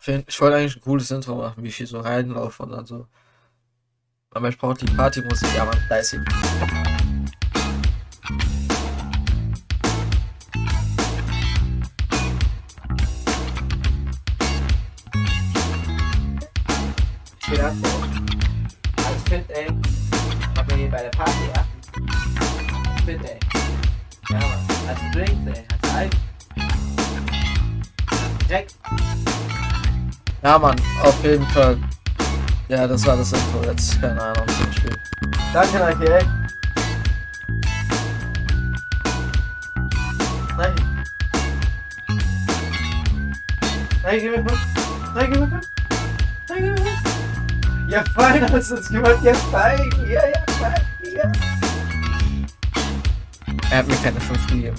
Ich wollte eigentlich ein cooles Intro machen, wie ich hier so reinlaufe und dann so. Aber ich brauche die Partymusik. Ja, Mann, da ist sie. Steht ab, alles fit, ey. Aber hier bei der Party, ja? Fit, ey. Ja, Mann. Also Drinks, ey. Hast du Alk? Direkt. Ja, Mann, auf jeden Fall. Ja, das war das Intro jetzt. Keine Ahnung zum Spiel. Danke, Nike, ey. Nike. Nike, gib mir was. Nike, gib mir was. Nike, gib mir was. Ja, fein, hast du uns gemacht. Ja, fein. Ja, fein. Ja. Er hat mir keine 5 gegeben.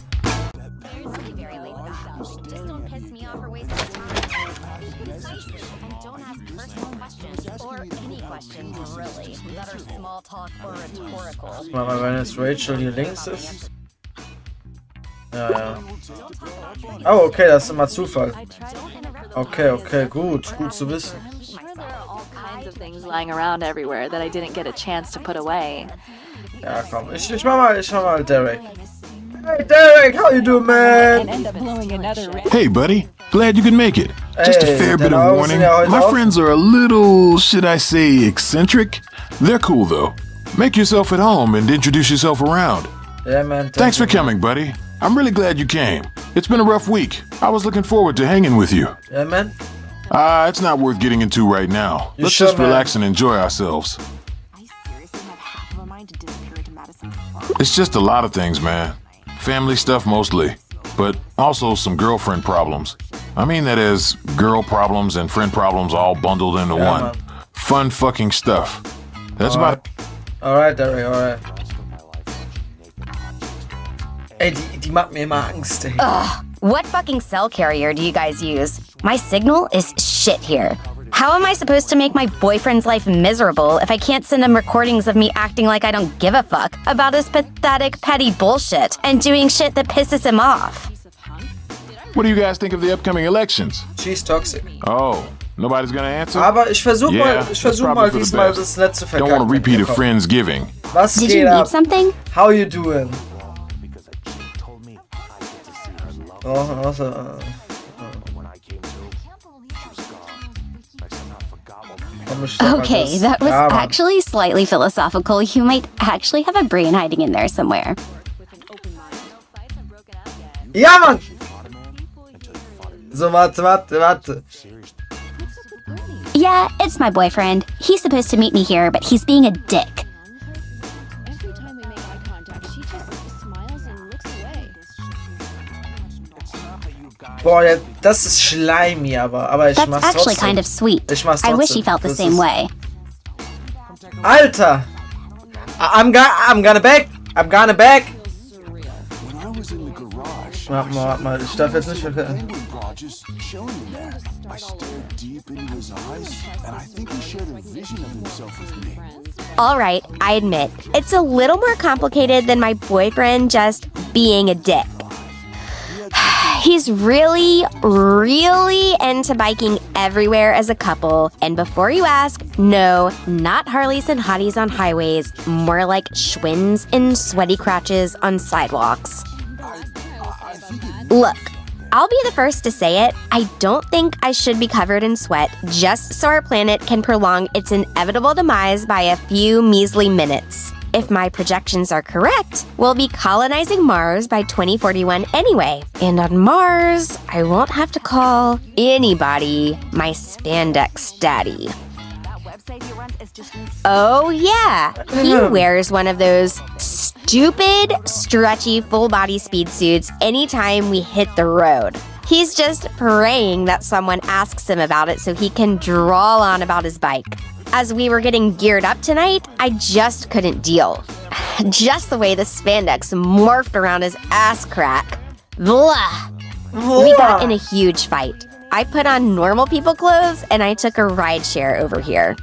Mal, wenn jetzt Rachel hier links ist. Ja. Oh, okay, das ist immer Zufall. Okay, gut zu wissen. Ja, komm, ich mach mal Derek. Hey Derek, how you doing, man? Hey buddy, glad you could make it. Just a fair bit of warning. My friends are a little, should I say, eccentric? They're cool though. Make yourself at home and introduce yourself around. Yeah, man. Thanks for coming, buddy. I'm really glad you came. It's been a rough week. I was looking forward to hanging with you. Yeah, man. It's not worth getting into right now. Let's just relax and enjoy ourselves. I seriously have half of a mind to disappear into Madison. It's just a lot of things, man. Family stuff mostly, but also some girlfriend problems. I mean that as girl problems and friend problems all bundled into one. Man. Fun fucking stuff. That's about... Alright, Derek, alright. Ey, die macht mir immer Angst, ey. Ugh, what fucking cell carrier do you guys use? My signal is shit here. How am I supposed to make my boyfriend's life miserable if I can't send him recordings of me acting like I don't give a fuck about his pathetic, petty bullshit and doing shit that pisses him off? What do you guys think of the upcoming elections? She's toxic. Oh, nobody's gonna answer? Aber ich versuch mal diesmal das letzte Don't want to repeat a Friendsgiving. Was Did geht you ab? need something? How you doing? Oh, Okay, that was actually slightly philosophical. You might actually have a brain hiding in there somewhere. Ja, Mann! So, warte. Yeah, it's my boyfriend. He's supposed to meet me here, but he's being a dick. Every time we make eye contact, she just smiles and looks away. Boah, ja, das ist schleimig, aber ich That's mach's actually trotzdem. kind of sweet. Ich mach's I wish trotzdem. he felt the Das same ist- way. Alter! I'm gonna back! When I was in the garage, Warte mal, ich darf jetzt nicht verkehren. God just chilling in there. I stared deep into his eyes, and I think he shared a vision of himself with me. Alright, I admit, it's a little more complicated than my boyfriend just being a dick. He's really into biking everywhere as a couple, and before you ask, no, not Harleys and hotties on highways, more like Schwinns and sweaty crotches on sidewalks. Look, I'll be the first to say it, I don't think I should be covered in sweat just so our planet can prolong its inevitable demise by a few measly minutes. If my projections are correct, we'll be colonizing Mars by 2041 anyway. And on Mars, I won't have to call anybody my spandex daddy. Oh yeah, he wears one of those stupid, stretchy, full-body speed suits anytime we hit the road. He's just praying that someone asks him about it so he can drawl on about his bike. As we were getting geared up tonight, I just couldn't deal. Just the way the spandex morphed around his ass crack. Blah! We got in a huge fight. I put on normal people clothes and I took a ride share over here.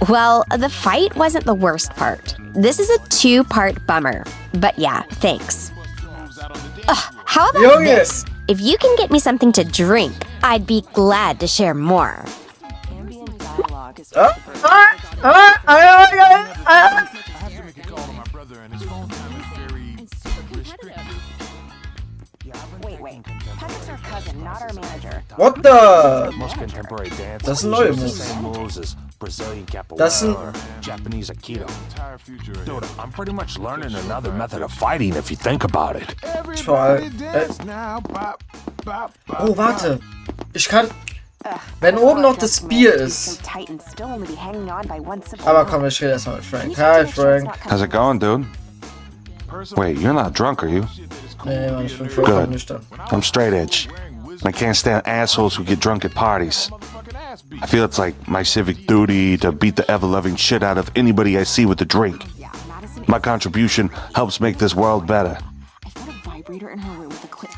Well, the fight wasn't the worst part. This is a 2-part bummer. But yeah, thanks. How about this? If you can get me something to drink, I'd be glad to share more. Wait. Patrick's our cousin, not our manager. What the? Most contemporary dance. Das sind neue moves as Brazilian Das sind capoeira or Japanese aikido. Dude, I'm pretty much learning another method of fighting if you think about it. toll. Oh, warte. Ich kann... Wenn oben noch das Bier ist. Aber komm, ich rede erstmal mit Frank. Hi, Frank. How's it going, dude? Wait, you're not drunk, are you? Nee, Mann, ich bin vollkommen nüchtern. I'm straight edge. I can't stand assholes who get drunk at parties. I feel it's like my civic duty to beat the ever-loving shit out of anybody I see with a drink. My contribution helps make this world better. I found a vibrator in her room with a clip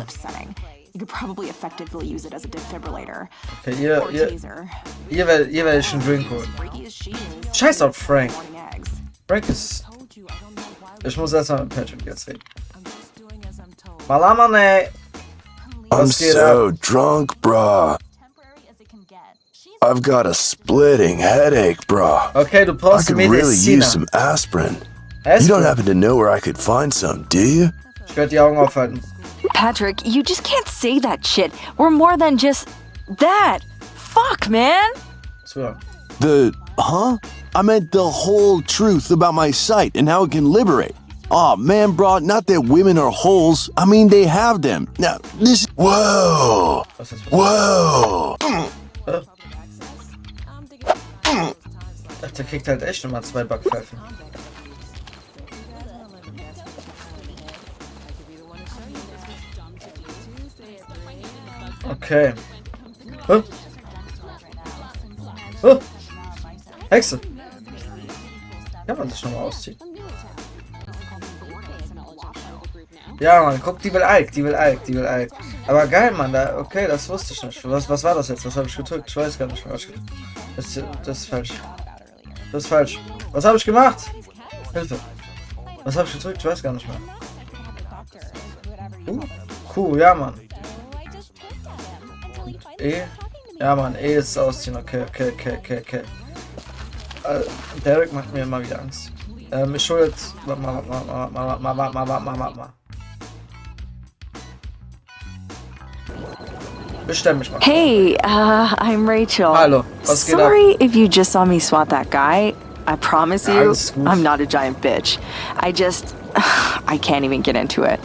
setting. You could probably effectively use it as a defibrillator. Okay, ihr werdet einen Drink holen. Scheiß auf Frank. Frank ist... Ich muss erstmal mit Patrick jetzt reden. Malamane! I'm so drunk, brah. I've got a splitting headache, brah. Okay, du I brauchst could really Mediziner. use some aspirin. You don't happen to know where I could find some, do you? Ich werde die Augen aufhalten. Patrick, you just can't say that shit. We're more than just that. Fuck, man. So. I meant the whole truth about my sight and how it can liberate. Aw, man, bro, not that women are holes. I mean, they have them. Now, this... Whoa! Whoa! Der kriegt halt echt immer 2 Backpfeifen. Okay. Hexe. Kann man sich nochmal ausziehen. Ja, Mann, guck, die will Ike. Aber geil, Mann, okay, das wusste ich nicht. Was war das jetzt? Was habe ich gedrückt? Ich weiß gar nicht mehr. Das ist falsch. Das ist falsch. Was habe ich gemacht? Hilfe. Was habe ich gedrückt? Ich weiß gar nicht mehr. Cool, ja, Mann. E? Ja, Mann, E ist ausziehen. Okay. Derek macht mir immer wieder Angst. Ich hol jetzt... Mal. Bestell mich mal. Hey, I'm Rachel. Hallo, was geht ab? Sorry if you just saw me swat that guy. I promise you, I'm not a giant bitch. I can't even get into it.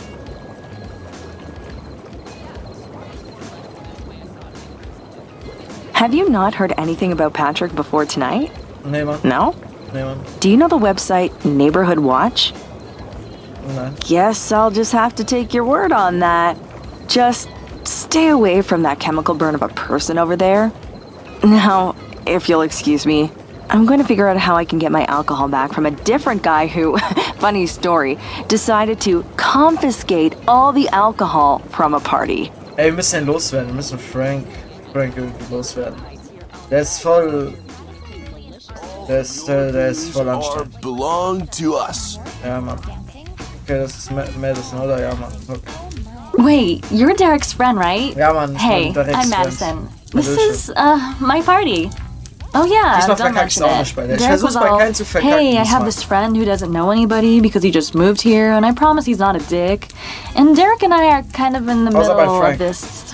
Have you not heard anything about Patrick before tonight? Nee, Mann. No? Nee, Mann. Do you know the website Neighborhood Watch? Nein. Guess I'll just have to take your word on that. Just stay away from that chemical burn of a person over there. Now, if you'll excuse me, I'm going to figure out how I can get my alcohol back from a different guy who, funny story, decided to confiscate all the alcohol from a party. Ey, wir müssen ihn loswerden. Wir müssen Frank irgendwie loswerden. Der ist voll anstrengend. belong to us. Ja, Mann. Okay, das ist Madison, oder? Ja, Mann. Okay. Wait, you're Derek's friend, right? Ja, Mann. Hey, I'm Madison. This is, my party. Oh yeah, don't mention it. Derek was all, hey, I have this friend who doesn't know anybody because he just moved here, and I promise he's not a dick. And Derek and I are kind of in the middle of this...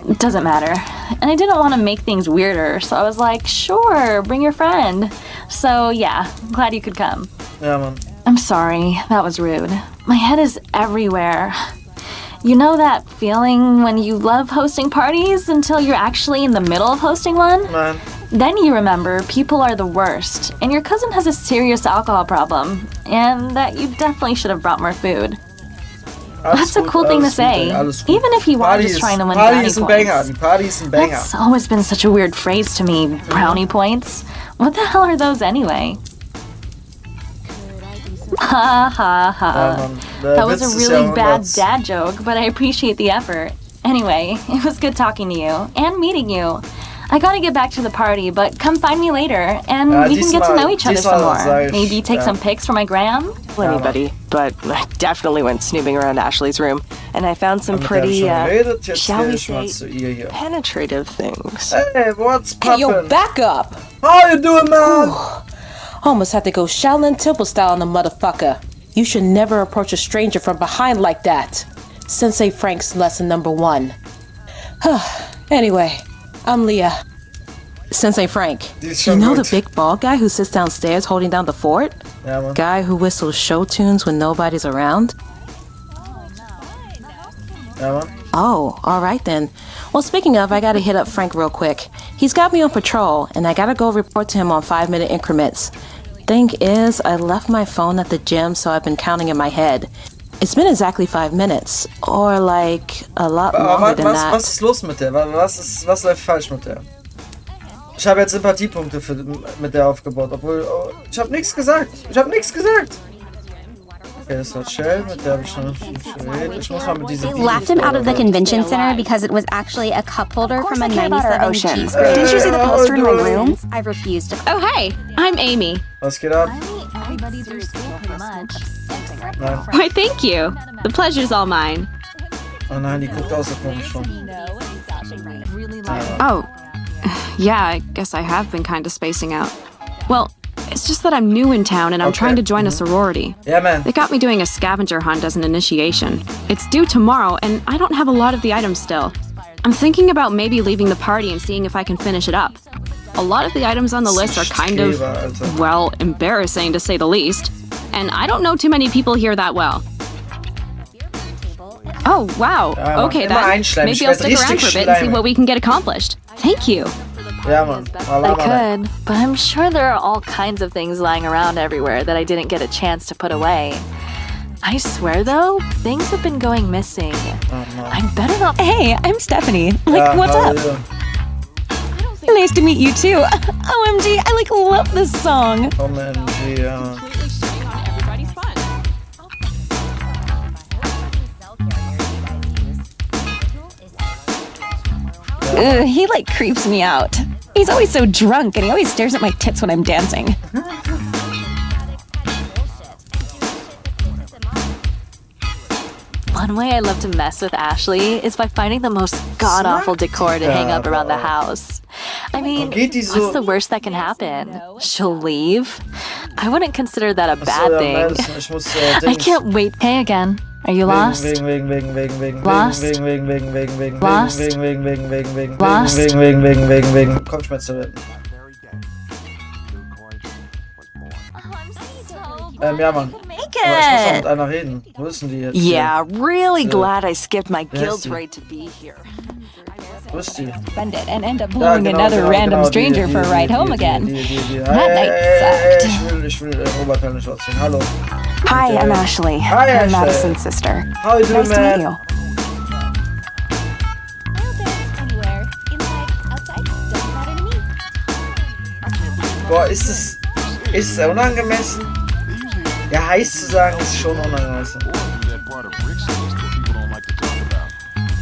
It doesn't matter. And I didn't want to make things weirder, so I was like, sure, bring your friend. So yeah, glad you could come. Ja, Mann. I'm sorry, that was rude. My head is everywhere. You know that feeling when you love hosting parties until you're actually in the middle of hosting one? Man. Then you remember people are the worst, and your cousin has a serious alcohol problem, and that you definitely should have brought more food. That's a cool thing to say, even if you are just trying to win brownie points. Party's ein Banger. That's always been such a weird phrase to me, brownie points. What the hell are those anyway? Ha ha ha. That was a really bad dad joke, but I appreciate the effort. Anyway, it was good talking to you and meeting you. I gotta get back to the party, but come find me later, and we can get to know each other some more. Maybe take some pics for my gram? Anybody, but I definitely went snooping around Ashley's room, and I found some pretty, shall we say, penetrative things. Hey, what's poppin'? Hey, yo, back up! How you doing, man? Almost had to go Shaolin Temple style on the motherfucker. You should never approach a stranger from behind like that. Sensei Frank's lesson number 1. Anyway, I'm Leah. Sensei Frank. You know the big bald guy who sits downstairs holding down the fort? Yeah, man. Guy who whistles show tunes when nobody's around? Yeah, man. Oh, alright then. Well, speaking of, I gotta hit up Frank real quick. He's got me on patrol, and I gotta go report to him on 5-minute increments. Thing is, I left my phone at the gym, so I've been counting in my head. It's been exactly 5 minutes, or like a lot longer than that. Was ist los mit der? Was läuft falsch mit der? Ich habe jetzt Sympathiepunkte mit der aufgebaut, obwohl ich habe nichts gesagt. Okay, das war Shell, mit der habe ich schon geredet. Ich muss mal mit diesem They left him out of the convention center because it was actually a cup holder from a 97 Jeep. Did you see the poster in my room? I refused to. Oh, hey, I'm Amy. Was geht ab? Everybody through school pretty much. Nein. Why, thank you. The pleasure's all mine. Oh nein, die guckt aus, als komisch schon. Oh, yeah, I guess I have been kind of spacing out. Well, it's just that I'm new in town and I'm trying to join a sorority. Yeah, man. They got me doing a scavenger hunt as an initiation. It's due tomorrow and I don't have a lot of the items still. I'm thinking about maybe leaving the party and seeing if I can finish it up. A lot of the items on the list are kind of, well, embarrassing to say the least. And I don't know too many people here that well. Oh, wow. Okay, then. Maybe I'll stick around for a bit and see what we can get accomplished. Thank you. Ja, man. I could, but I'm sure there are all kinds of things lying around everywhere that I didn't get a chance to put away. I swear, though, things have been going missing. I'm better not. Hey, I'm Stephanie. What's up? Nice to meet you, too. OMG, I, love this song. OMG, ja, man. He creeps me out. He's always so drunk and he always stares at my tits when I'm dancing. One way I love to mess with Ashley is by finding the most god-awful decor to hang up around the house. I mean, what's the worst that can happen? She'll leave? I wouldn't consider that a bad thing. I can't wait. Hey again. Are you lost? Lost? Lost? Lost? Ja, Mann. Aber ich muss noch mit einer reden. Wo ist denn die jetzt? Yeah, really glad I skipped my guild's right to be here. Wo ist die? Spend it and end up blowing another random stranger for a ride home again. That night sucked. Ich will Oberteil nicht ausziehen. Hallo. Hi, I'm Ashley. Hi, I'm Ashley. Madison's sister. How you doing, Nice to meet you. Boah, ist es unangemessen? Ja, heiß zu sagen ist schon unangemessen.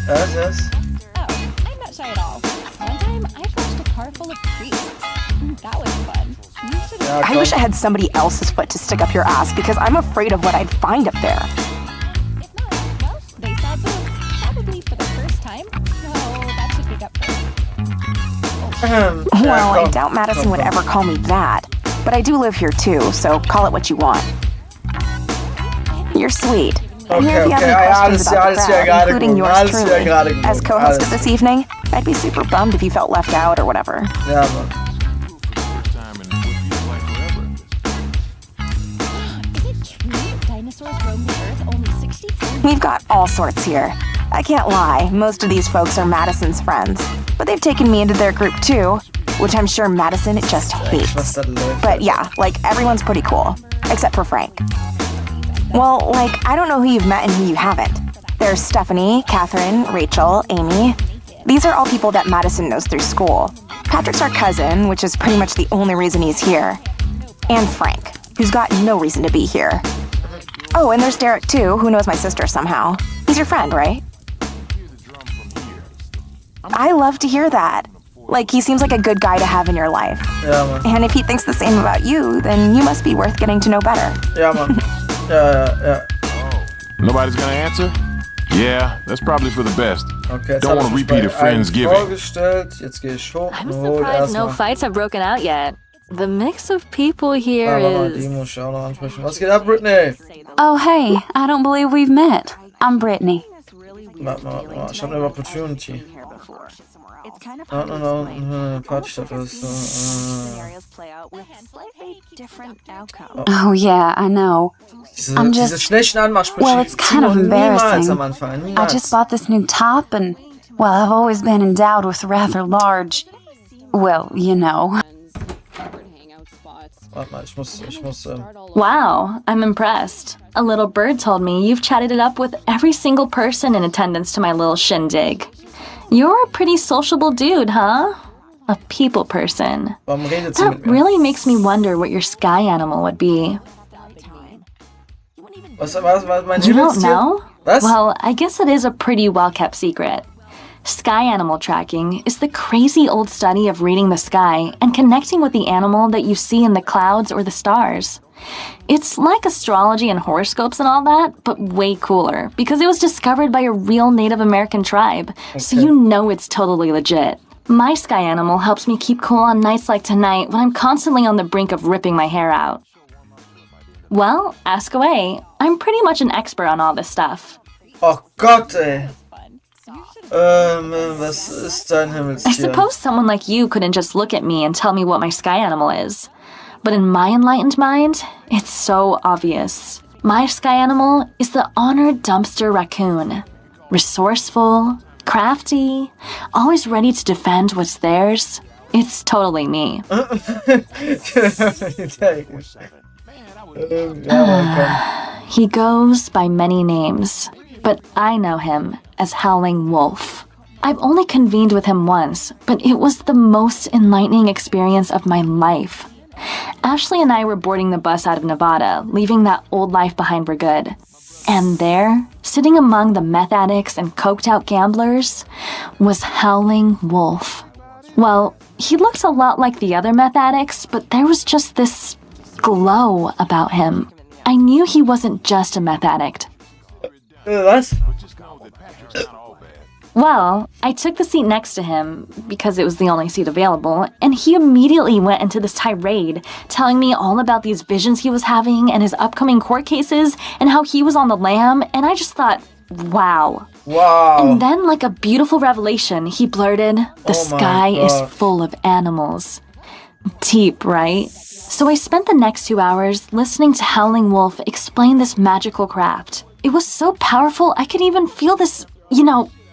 Was? Oh, I'm not shy at all. One time, I flushed a car full of creeps. That was fun. I wish I had somebody else's foot to stick up your ass because I'm afraid of what I'd find up there. If not, well, they saw boobs. Probably for the first time. So that should make up for it. Well, I doubt Madison would ever call me that. But I do live here too, so call it what you want. You're sweet. And if you have any questions about the crowd, including yours truly, as co-host of this evening, I'd be super bummed if you felt left out or whatever. Ja, Mann. We've got all sorts here. I can't lie, most of these folks are Madison's friends. But they've taken me into their group too, which I'm sure Madison just hates. But yeah, everyone's pretty cool. Except for Frank. Well, I don't know who you've met and who you haven't. There's Stephanie, Catherine, Rachel, Amy. These are all people that Madison knows through school. Patrick's our cousin, which is pretty much the only reason he's here. And Frank, who's got no reason to be here. Oh, and there's Derek too, who knows my sister somehow. He's your friend, right? I love to hear that. Like, he seems like a good guy to have in your life. Ja, Mann. And if he thinks the same about you, then you must be worth getting to know better. Ja, Mann. Ja. Nobody's gonna answer? Yeah, that's probably for the best. Okay, Don't want to repeat a friend's giving. Vorgestellt. Jetzt gehe ich hoch. I'm surprised no fights have broken out yet. The mix of people here Die muss ich auch noch ansprechen. Was geht ab, Brittany? Oh, hey, I don't believe we've met. I'm Brittany. Warte mal. Ich habe eine Opportunity. No. Partystadt ist Oh, yeah, I know. Diese schlechten Anmachsprüche. Well, it's kind of embarrassing. Am Anfang. I just bought this new top and, well, I've always been endowed with rather large, well, you know. Warte mal, ich muss. Wow, I'm impressed. A little bird told me you've chatted it up with every single person in attendance to my little shindig. You're a pretty sociable dude, huh? A people person. That really makes me wonder what your sky animal would be. You don't know? Well, I guess it is a pretty well-kept secret. Sky animal tracking is the crazy old study of reading the sky and connecting with the animal that you see in the clouds or the stars. It's like astrology and horoscopes and all that, but way cooler, because it was discovered by a real Native American tribe, so you know it's totally legit. My sky animal helps me keep cool on nights like tonight when I'm constantly on the brink of ripping my hair out. Well, ask away. I'm pretty much an expert on all this stuff. Oh Gott, ey. Was ist dein Himmelstier? I suppose someone like you couldn't just look at me and tell me what my sky animal is. But in my enlightened mind, it's so obvious. My sky animal is the honored dumpster raccoon. Resourceful, crafty, always ready to defend what's theirs. It's totally me. He goes by many names, but I know him as Howling Wolf. I've only convened with him once, but it was the most enlightening experience of my life. Ashley and I were boarding the bus out of Nevada, leaving that old life behind for good. And there, sitting among the meth addicts and coked-out gamblers, was Howling Wolf. Well, he looked a lot like the other meth addicts, but there was just this glow about him. I knew he wasn't just a meth addict. Was? Well, I took the seat next to him, because it was the only seat available, and he immediately went into this tirade, telling me all about these visions he was having and his upcoming court cases and how he was on the lam, and I just thought, wow. And then, like a beautiful revelation, he blurted, "The sky is full of animals." Deep, right? So I spent the next 2 hours listening to Howling Wolf explain this magical craft. It was so powerful, I could even feel this,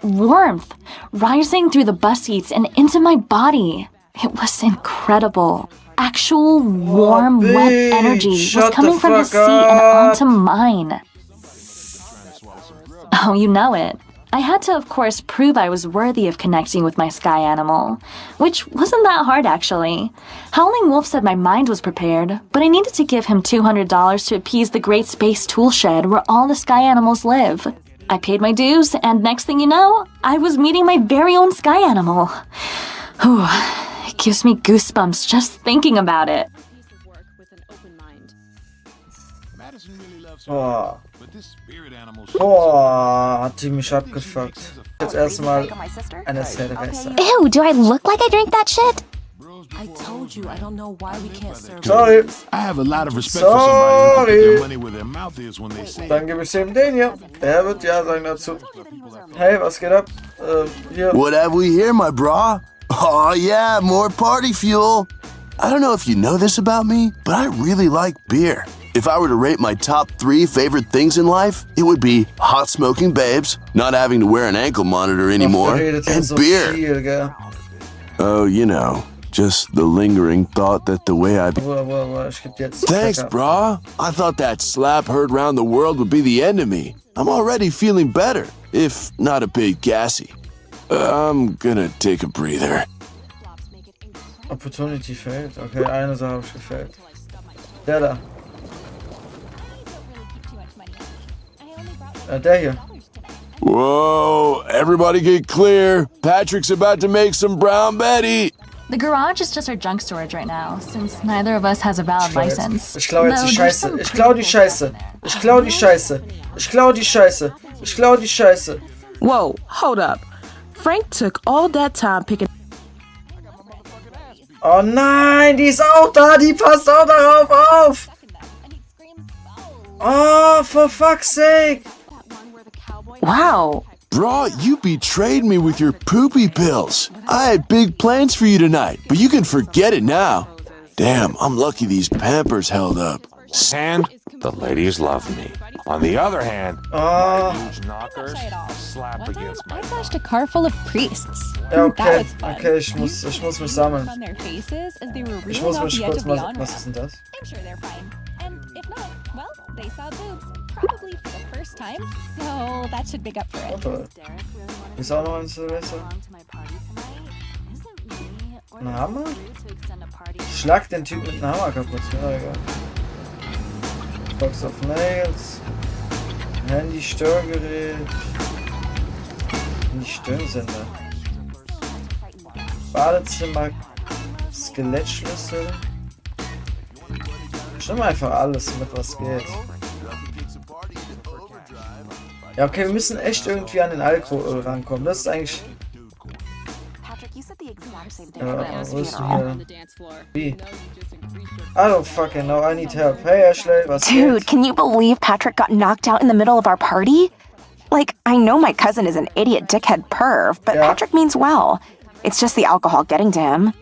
warmth rising through the bus seats and into my body. It was incredible. Actual warm, wet energy was coming from his seat and onto mine. Oh, you know it. I had to, of course, prove I was worthy of connecting with my sky animal, which wasn't that hard, actually. Howling Wolf said my mind was prepared, but I needed to give him $200 to appease the great space tool shed where all the sky animals live. I paid my dues, and next thing you know, I was meeting my very own sky animal. Whew, it gives me goosebumps just thinking about it. Hat die mich abgefuckt. Jetzt erstmal eine Cerveza. Ew, do I look like I drink that shit? I told you, I don't know why we can't serve. Sorry. I have a lot of respect for somebody who put their money where their mouth is when they say. Dann gebe ich dem den hier. Er wird ja sagen dazu. Hey, was geht ab? Hier. What have we here, my bra? Oh yeah, more party fuel. I don't know if you know this about me, but I really like beer. If I were to rate my top 3 favorite things in life, it would be hot smoking babes, not having to wear an ankle monitor anymore, and beer. Oh, you know, just the lingering thought that the way I... Thanks, brah. I thought that slap heard round the world would be the end of me. I'm already feeling better, if not a bit gassy. I'm gonna take a breather. Opportunity fehlt. Okay, eine Sache habe ich gefällt. Der da. Der hier. Whoa, everybody get clear. Patrick's about to make some brown Betty. The garage is just our junk storage right now, since neither of us has a valid license. Ich klau jetzt die Scheiße. Ich klau die Scheiße. Ich klau die Scheiße. Ich klau die Scheiße. Ich klau die Scheiße. Whoa, hold up. Frank took all that time picking. Oh nein, die ist auch da. Die passt auch darauf auf. Oh, for fuck's sake. Wow. Bro, you betrayed me with your poopy pills. I had big plans for you tonight, but you can forget it now. Damn, I'm lucky these Pampers held up. And the ladies love me. On the other hand, huge knockers slap against my. I flashed a car full of priests. Ja, okay, okay, ich muss mich sammeln. Ich muss mich kurz mal. Was ist denn das? I'm sure they're fine. And if not, well, they saw boobs. Probably for the first time. So that should make up for it. Ist auch noch ein Silvester? Ein Hammer? Schlag den Typ mit einem Hammer kaputt. Ja, egal. Box of Nails. Handy, Störgerät. Nicht Stirnsender. Badezimmer. Skelettschlüssel. Nimm einfach alles mit, was geht. Ja, okay, wir müssen echt irgendwie an den Alkohol rankommen. Das ist eigentlich... Ja, wo ist denn hier? Wie? I don't fucking know, I need help. Hey Ashley, was Dude, geht? can you believe Patrick got knocked out in the middle of our party? Like, I know my cousin is an idiot dickhead perv, but Patrick means well. It's just the alcohol getting to him.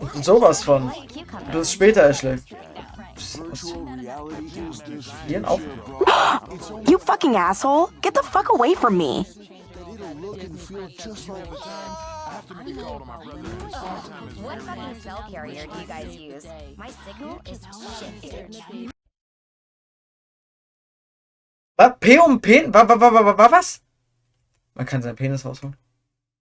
Und sowas von. Bis später, Ashley. Hier ein Auf... You fucking asshole! Get the fuck away from me! What fucking cell carrier do you guys use? My signal is shit, dude. Was? P um Pen? Was? Man kann seinen Penis rausholen.